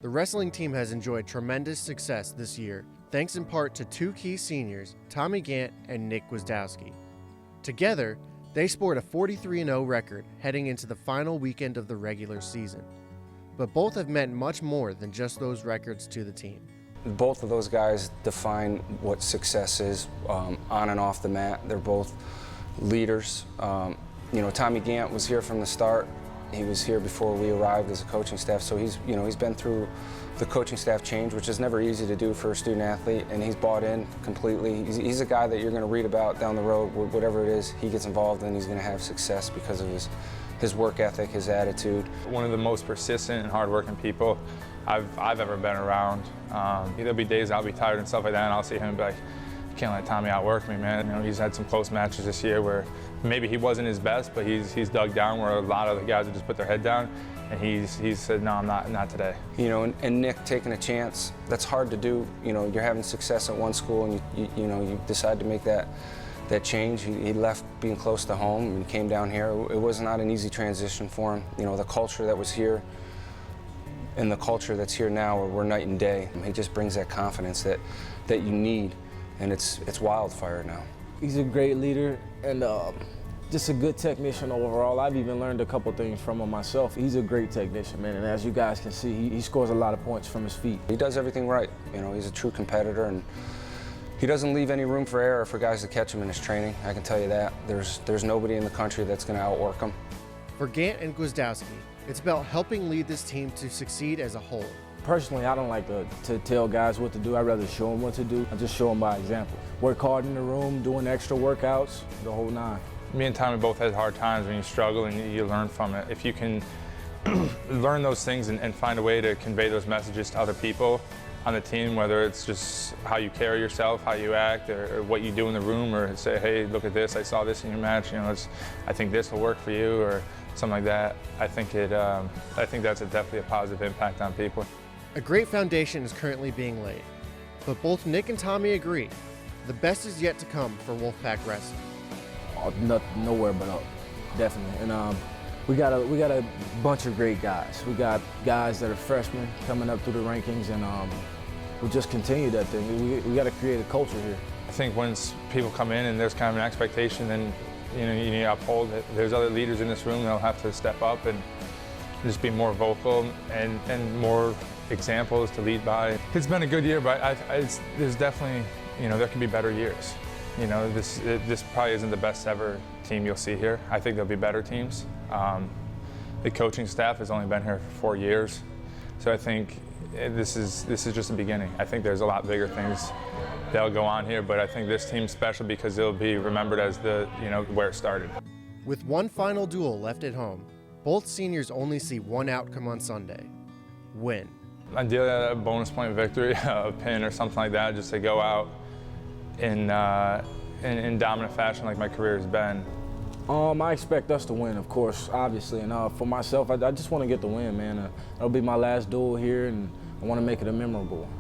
The wrestling team has enjoyed tremendous success this year, thanks in part to two key seniors, Tommy Gant and Nick Gwizdowski. Together, they sport a 43-0 record heading into the final weekend of the regular season. But both have meant much more than just those records to the team. Both of those guys define what success is on and off the mat. They're both leaders. Tommy Gant was here from the start. He was here before we arrived as a coaching staff, so he's been through the coaching staff change, which is never easy to do for a student athlete, and he's bought in completely. He's a guy that you're going to read about down the road, whatever it is he gets involved in, he's going to have success because of his work ethic, his attitude. One of the most persistent and hardworking people I've ever been around. There'll be days I'll be tired and stuff like that, and I'll see him and be like, "You can't let Tommy outwork me, man." He's had some close matches this year where maybe he wasn't his best, but he's dug down where a lot of the guys would just put their head down, and he's said, "No, I'm not today." And Nick taking a chance, that's hard to do. You're having success at one school, and you decide to make that change. He left being close to home and came down here. It was not an easy transition for him. The culture that was here and the culture that's here now we're night and day. He just brings that confidence that you need, and it's wildfire now. He's a great leader and just a good technician overall. I've even learned a couple things from him myself. He's a great technician, man, and as you guys can see, he scores a lot of points from his feet. He does everything right. He's a true competitor, and he doesn't leave any room for error for guys to catch him in his training. I can tell you that. There's nobody in the country that's going to outwork him. For Gant and Gwizdowski, it's about helping lead this team to succeed as a whole. Personally, I don't like to tell guys what to do. I'd rather show them what to do. I just show them by example. Work hard in the room, doing extra workouts, the whole nine. Me and Tommy both had hard times when you struggle and you learn from it. If you can learn those things and find a way to convey those messages to other people on the team, whether it's just how you carry yourself, how you act, or what you do in the room, or say, "Hey, look at this, I saw this in your match, I think this will work for you," or something like that. I think that's definitely a positive impact on people. A great foundation is currently being laid, but both Nick and Tommy agree the best is yet to come for Wolfpack Wrestling. Nowhere but up, definitely. And we got a bunch of great guys. We got guys that are freshmen coming up through the rankings, and we'll just continue that thing. We got to create a culture here. I think once people come in and there's kind of an expectation, then you need to uphold it. There's other leaders in this room that'll have to step up and just be more vocal and more examples to lead by. It's been a good year, but there's definitely, there can be better years. This probably isn't the best ever team you'll see here. I think there'll be better teams. The coaching staff has only been here for 4 years, so I think this is just the beginning. I think there's a lot bigger things that'll go on here, but I think this team's special because it'll be remembered as where it started. With one final duel left at home, both seniors only see one outcome on Sunday: win. Ideally, a bonus point victory, a pin or something like that, just to go out in dominant fashion like my career has been. I expect us to win, of course, obviously, and for myself, I just want to get the win, man. It'll be my last duel here, and I want to make it a memorable one.